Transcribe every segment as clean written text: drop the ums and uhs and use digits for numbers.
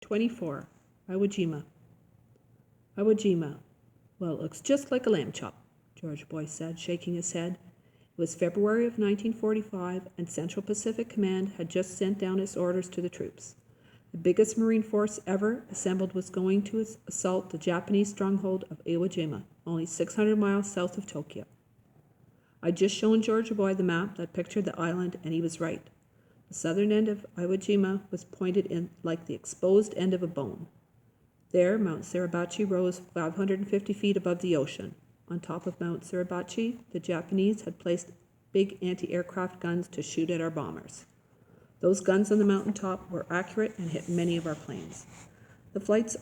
24. Iwo Jima. Iwo Jima. Well, it looks just like a lamb chop, George Boyce said, shaking his head. It was February of 1945, and Central Pacific Command had just sent down its orders to the troops. The biggest Marine force ever assembled was going to assault the Japanese stronghold of Iwo Jima, only 600 miles south of Tokyo. I'd just shown George Boy the map that pictured the island, and he was right. The southern end of Iwo Jima was pointed in like the exposed end of a bone. There, Mount Suribachi rose 550 feet above the ocean. On top of Mount Suribachi, the Japanese had placed big anti-aircraft guns to shoot at our bombers. Those guns on the mountaintop were accurate and hit many of our planes. The flights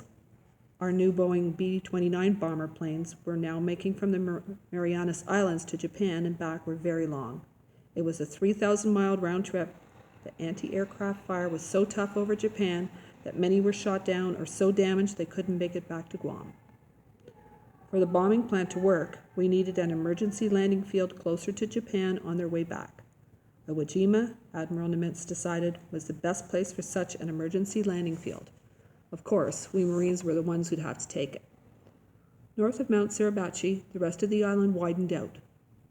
our new Boeing B-29 bomber planes were now making from the Marianas Islands to Japan and back were very long. It was a 3,000-mile round trip. The anti-aircraft fire was so tough over Japan that many were shot down or so damaged they couldn't make it back to Guam. For the bombing plan to work, we needed an emergency landing field closer to Japan on their way back. Iwo Jima, Admiral Nimitz decided, was the best place for such an emergency landing field. Of course, we Marines were the ones who'd have to take it. North of Mount Suribachi, the rest of the island widened out.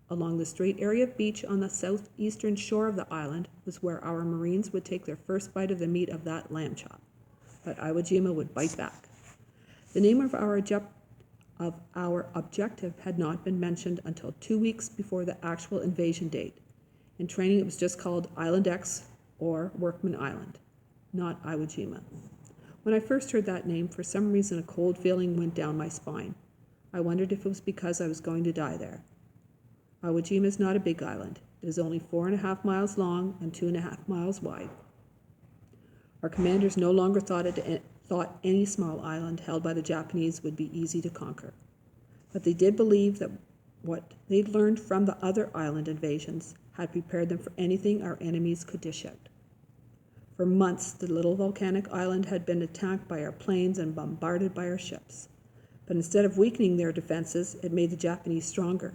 Along the straight area of beach on the southeastern shore of the island was where our Marines would take their first bite of the meat of that lamb chop. But Iwo Jima would bite back. The name of our objective had not been mentioned until 2 weeks before the actual invasion date. In training, it was just called Island X, or Workman Island, not Iwo Jima. When I first heard that name, for some reason a cold feeling went down my spine. I wondered if it was because I was going to die there. Iwo Jima is not a big island. It is only 4.5 miles long and 2.5 miles wide. Our commanders no longer thought any small island held by the Japanese would be easy to conquer. But they did believe that what they'd learned from the other island invasions had prepared them for anything our enemies could dish out. For months, the little volcanic island had been attacked by our planes and bombarded by our ships. But instead of weakening their defenses, it made the Japanese stronger.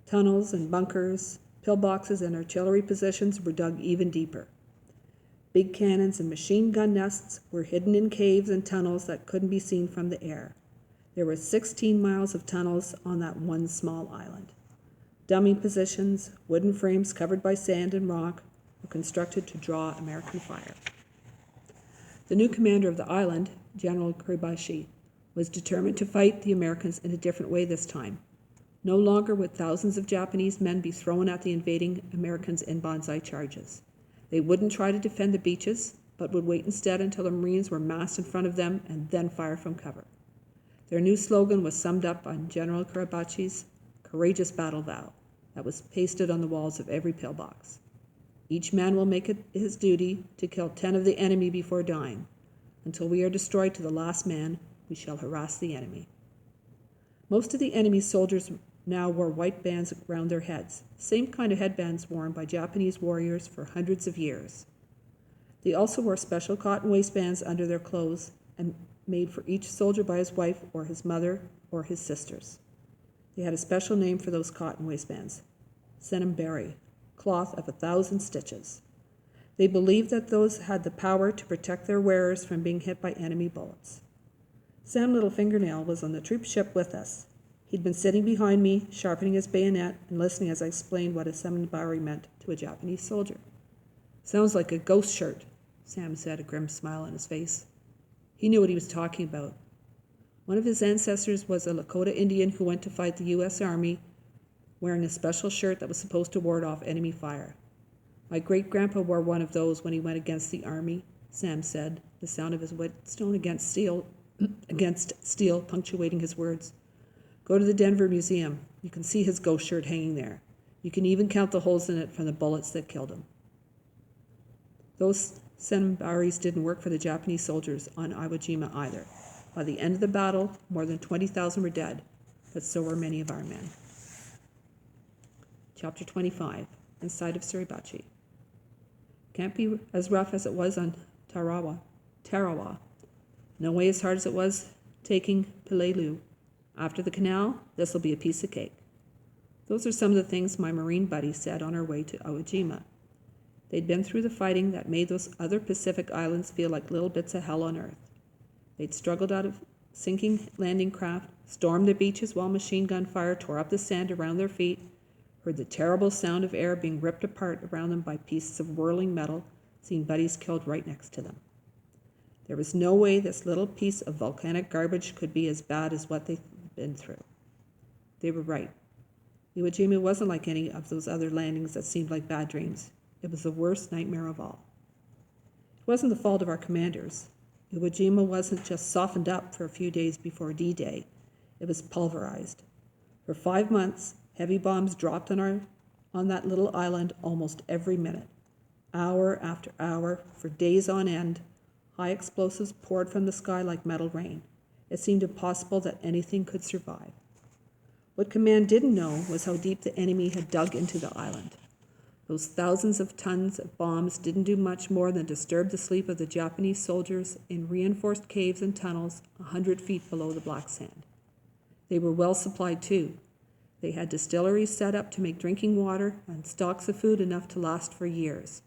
Tunnels and bunkers, pillboxes, and artillery positions were dug even deeper. Big cannons and machine gun nests were hidden in caves and tunnels that couldn't be seen from the air. There were 16 miles of tunnels on that one small island. Dummy positions, wooden frames covered by sand and rock, were constructed to draw American fire. The new commander of the island, General Suribachi, was determined to fight the Americans in a different way this time. No longer would thousands of Japanese men be thrown at the invading Americans in banzai charges. They wouldn't try to defend the beaches, but would wait instead until the Marines were massed in front of them and then fire from cover. Their new slogan was summed up on General Suribachi's courageous battle vow that was pasted on the walls of every pillbox. Each man will make it his duty to kill 10 of the enemy before dying. Until we are destroyed to the last man, we shall harass the enemy. Most of the enemy's soldiers now wore white bands around their heads, same kind of headbands worn by Japanese warriors for hundreds of years. They also wore special cotton waistbands under their clothes and made for each soldier by his wife or his mother or his sisters. They had a special name for those cotton waistbands, senembari, cloth of 1,000 stitches. They believed that those had the power to protect their wearers from being hit by enemy bullets. Sam Little Fingernail was on the troop ship with us. He'd been sitting behind me, sharpening his bayonet and listening as I explained what a senembari meant to a Japanese soldier. "Sounds like a ghost shirt," Sam said, a grim smile on his face. He knew what he was talking about. One of his ancestors was a Lakota Indian who went to fight the U.S. Army wearing a special shirt that was supposed to ward off enemy fire. "My great-grandpa wore one of those when he went against the Army," Sam said, the sound of his whetstone against steel punctuating his words. "Go to the Denver Museum. You can see his ghost shirt hanging there. You can even count the holes in it from the bullets that killed him." Those senembaris didn't work for the Japanese soldiers on Iwo Jima either. By the end of the battle, more than 20,000 were dead, but so were many of our men. Chapter 25, Inside of Suribachi. Can't be as rough as it was on Tarawa. No way as hard as it was taking Peleliu. After the canal, this'll be a piece of cake. Those are some of the things my Marine buddies said on our way to Iwo Jima. They'd been through the fighting that made those other Pacific islands feel like little bits of hell on earth. They'd struggled out of sinking landing craft, stormed the beaches while machine gun fire tore up the sand around their feet, heard the terrible sound of air being ripped apart around them by pieces of whirling metal, seen buddies killed right next to them. There was no way this little piece of volcanic garbage could be as bad as what they'd been through. They were right. Iwo Jima wasn't like any of those other landings that seemed like bad dreams. It was the worst nightmare of all. It wasn't the fault of our commanders. Iwo Jima wasn't just softened up for a few days before D-Day. It was pulverized. For 5 months, heavy bombs dropped on that little island almost every minute. Hour after hour, for days on end, high explosives poured from the sky like metal rain. It seemed impossible that anything could survive. What command didn't know was how deep the enemy had dug into the island. Those thousands of tons of bombs didn't do much more than disturb the sleep of the Japanese soldiers in reinforced caves and tunnels 100 feet below the black sand. They were well supplied too. They had distilleries set up to make drinking water and stocks of food enough to last for years.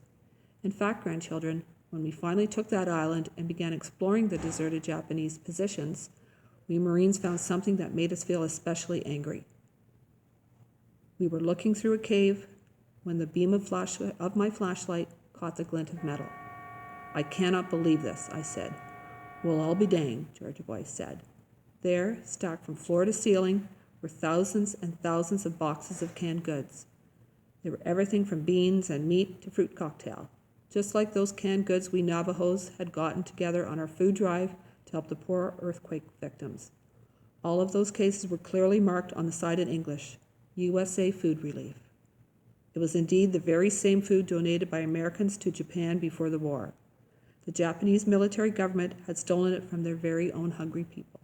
In fact, grandchildren, when we finally took that island and began exploring the deserted Japanese positions, we Marines found something that made us feel especially angry. We were looking through a cave when the beam of my flashlight caught the glint of metal. "I cannot believe this," I said. "We'll all be danged," Georgia Boy said. There, stacked from floor to ceiling, were thousands and thousands of boxes of canned goods. They were everything from beans and meat to fruit cocktail, just like those canned goods we Navajos had gotten together on our food drive to help the poor earthquake victims. All of those cases were clearly marked on the side in English, USA Food Relief. It was indeed the very same food donated by Americans to Japan before the war. The Japanese military government had stolen it from their very own hungry people.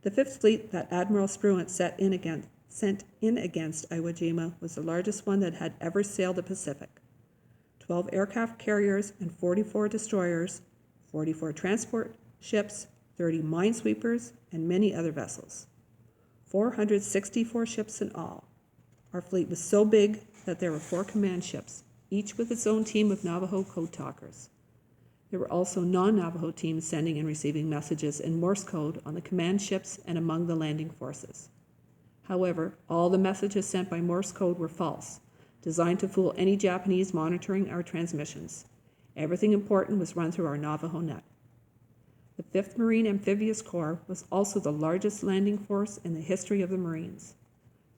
The Fifth Fleet that Admiral Spruant sent in against Iwo Jima was the largest one that had ever sailed the Pacific. 12 aircraft carriers and 44 destroyers, 44 transport ships, 30 minesweepers, and many other vessels. 464 ships in all. Our fleet was so big that there were 4 command ships, each with its own team of Navajo code talkers. There were also non-Navajo teams sending and receiving messages in Morse code on the command ships and among the landing forces. However, all the messages sent by Morse code were false, designed to fool any Japanese monitoring our transmissions. Everything important was run through our Navajo net. The 5th Marine Amphibious Corps was also the largest landing force in the history of the Marines.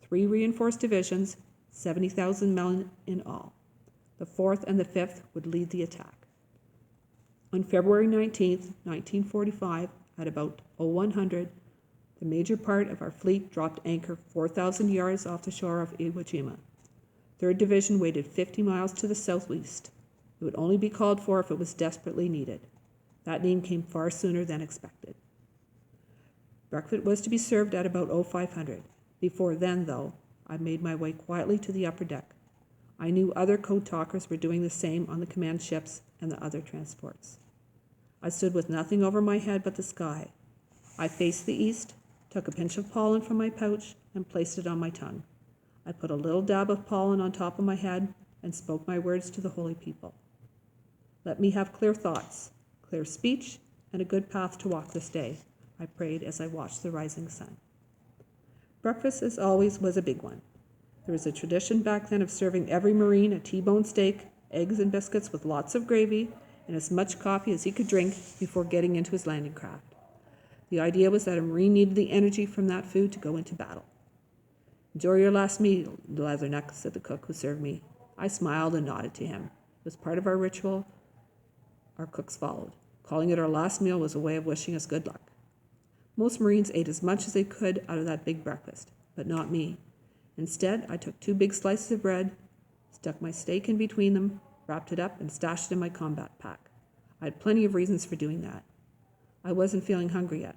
3 reinforced divisions, 70,000 men in all. The 4th and the 5th would lead the attack. On February 19, 1945, at about 0100, the major part of our fleet dropped anchor 4,000 yards off the shore of Iwo Jima. 3rd Division waited 50 miles to the southwest. It would only be called for if it was desperately needed. That name came far sooner than expected. Breakfast was to be served at about 0500. Before then, though, I made my way quietly to the upper deck. I knew other code talkers were doing the same on the command ships and the other transports. I stood with nothing over my head but the sky. I faced the east, took a pinch of pollen from my pouch, and placed it on my tongue. I put a little dab of pollen on top of my head and spoke my words to the holy people. Let me have clear thoughts, clear speech, and a good path to walk this day, I prayed as I watched the rising sun. Breakfast, as always, was a big one. There was a tradition back then of serving every Marine a T-bone steak, eggs and biscuits with lots of gravy, and as much coffee as he could drink before getting into his landing craft. The idea was that a Marine needed the energy from that food to go into battle. "Enjoy your last meal, Leatherneck," said the cook who served me. I smiled and nodded to him. It was part of our ritual our cooks followed. Calling it our last meal was a way of wishing us good luck. Most Marines ate as much as they could out of that big breakfast, but not me. Instead, I took 2 big slices of bread, stuck my steak in between them, wrapped it up, and stashed it in my combat pack. I had plenty of reasons for doing that. I wasn't feeling hungry yet.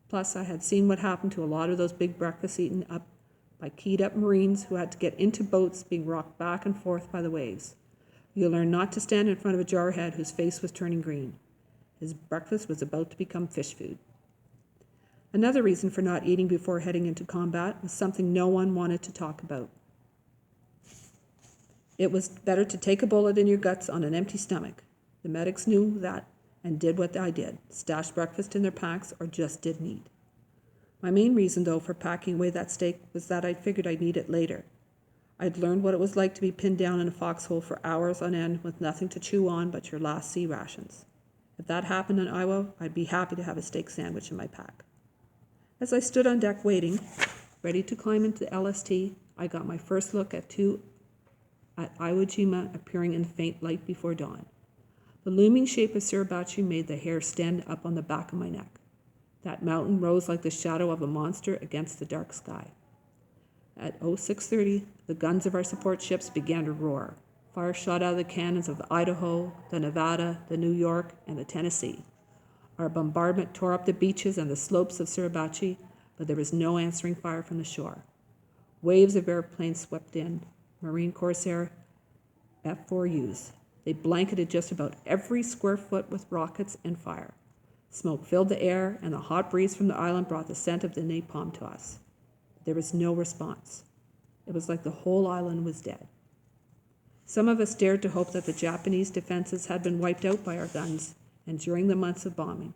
Plus, I had seen what happened to a lot of those big breakfasts eaten up by keyed-up Marines who had to get into boats being rocked back and forth by the waves. You learn not to stand in front of a jarhead whose face was turning green. His breakfast was about to become fish food. Another reason for not eating before heading into combat was something no one wanted to talk about. It was better to take a bullet in your guts on an empty stomach. The medics knew that and did what I did, stashed breakfast in their packs or just didn't eat. My main reason, though, for packing away that steak was that I figured I'd need it later. I'd learned what it was like to be pinned down in a foxhole for hours on end with nothing to chew on but your last sea rations. If that happened in Iowa, I'd be happy to have a steak sandwich in my pack. As I stood on deck waiting, ready to climb into the LST, I got my first look at Iowa Jima appearing in the faint light before dawn. The looming shape of Suribachi made the hair stand up on the back of my neck. That mountain rose like the shadow of a monster against the dark sky. At 0630, the guns of our support ships began to roar. Fire shot out of the cannons of the Idaho, the Nevada, the New York, and the Tennessee. Our bombardment tore up the beaches and the slopes of Suribachi, but there was no answering fire from the shore. Waves of airplanes swept in, Marine Corsair F-4Us. They blanketed just about every square foot with rockets and fire. Smoke filled the air, and the hot breeze from the island brought the scent of the napalm to us. There was no response. It was like the whole island was dead. Some of us dared to hope that the Japanese defenses had been wiped out by our guns and during the months of bombing.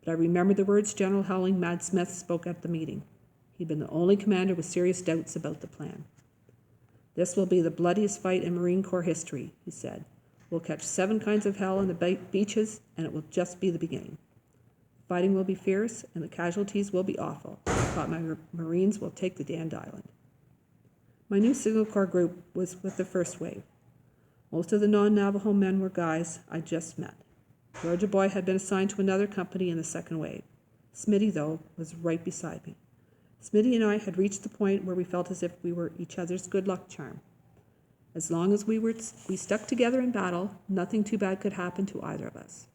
But I remembered the words General Howling Mad Smith spoke at the meeting. He'd been the only commander with serious doubts about the plan. "This will be the bloodiest fight in Marine Corps history," he said. "We'll catch 7 kinds of hell on the beaches, and it will just be the beginning. Fighting will be fierce, and the casualties will be awful, but my Marines will take the damned island." My new Signal Corps group was with the first wave. Most of the non-Navajo men were guys I just met. Georgia Boy had been assigned to another company in the second wave. Smitty, though, was right beside me. Smitty and I had reached the point where we felt as if we were each other's good luck charm. As long as we stuck together in battle, nothing too bad could happen to either of us.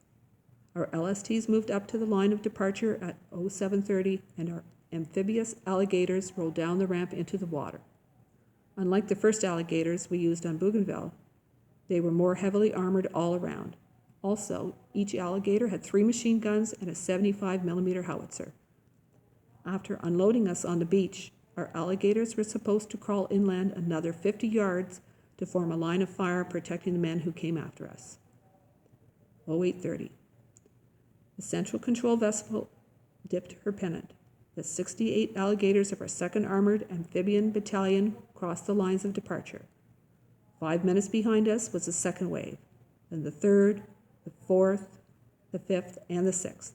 Our LSTs moved up to the line of departure at 0730, and our amphibious alligators rolled down the ramp into the water. Unlike the first alligators we used on Bougainville, they were more heavily armored all around. Also, each alligator had 3 machine guns and a 75mm howitzer. After unloading us on the beach, our alligators were supposed to crawl inland another 50 yards to form a line of fire protecting the men who came after us. 0830. The central control vessel dipped her pennant. The 68 alligators of our 2nd Armored Amphibian Battalion crossed the lines of departure. 5 minutes behind us was the second wave, then the 3rd, the 4th, the 5th, and the 6th.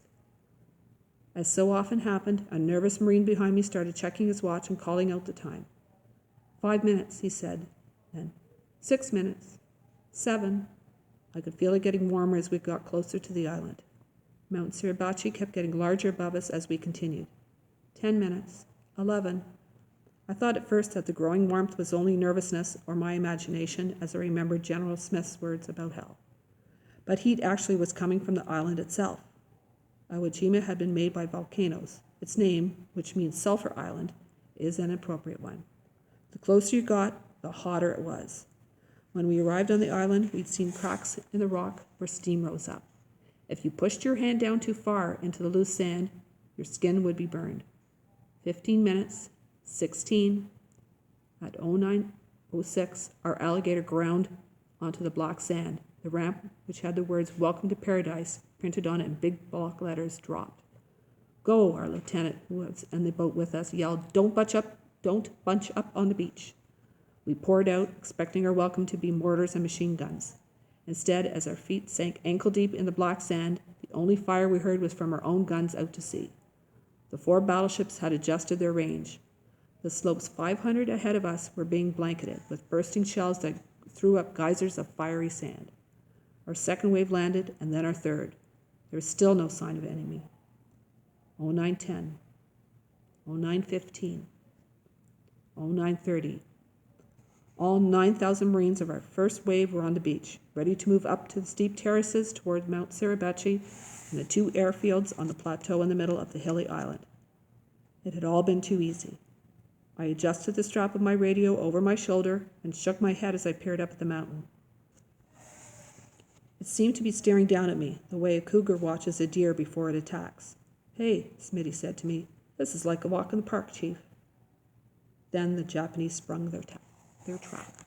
As so often happened, a nervous Marine behind me started checking his watch and calling out the time. 5 minutes, he said, then 6 minutes, 7. I could feel it getting warmer as we got closer to the island. Mount Suribachi kept getting larger above us as we continued. 10 minutes, 11. I thought at first that the growing warmth was only nervousness or my imagination as I remembered General Smith's words about hell. But heat actually was coming from the island itself. Iowa Jima had been made by volcanoes. Its name, which means Sulphur Island, is an appropriate one. The closer you got, the hotter it was. When we arrived on the island, we'd seen cracks in the rock where steam rose up. If you pushed your hand down too far into the loose sand, your skin would be burned. 15 minutes, 16. At 09:06, our alligator ground onto the black sand. The ramp, which had the words "Welcome to Paradise" printed on it in big block letters, dropped. "Go," our lieutenant, who was in the boat with us, yelled. Don't bunch up on the beach." We poured out, expecting our welcome to be mortars and machine guns. Instead, as our feet sank ankle-deep in the black sand, the only fire we heard was from our own guns out to sea. The 4 battleships had adjusted their range. The slopes 500 ahead of us were being blanketed with bursting shells that threw up geysers of fiery sand. Our second wave landed, and then our third. There was still no sign of enemy. 0910, 0915, 0930. All 9,000 Marines of our first wave were on the beach, ready to move up to the steep terraces toward Mount Suribachi and the 2 airfields on the plateau in the middle of the hilly island. It had all been too easy. I adjusted the strap of my radio over my shoulder and shook my head as I peered up at the mountain. It seemed to be staring down at me, the way a cougar watches a deer before it attacks. "Hey," Smitty said to me, "this is like a walk in the park, Chief." Then the Japanese sprung their trap.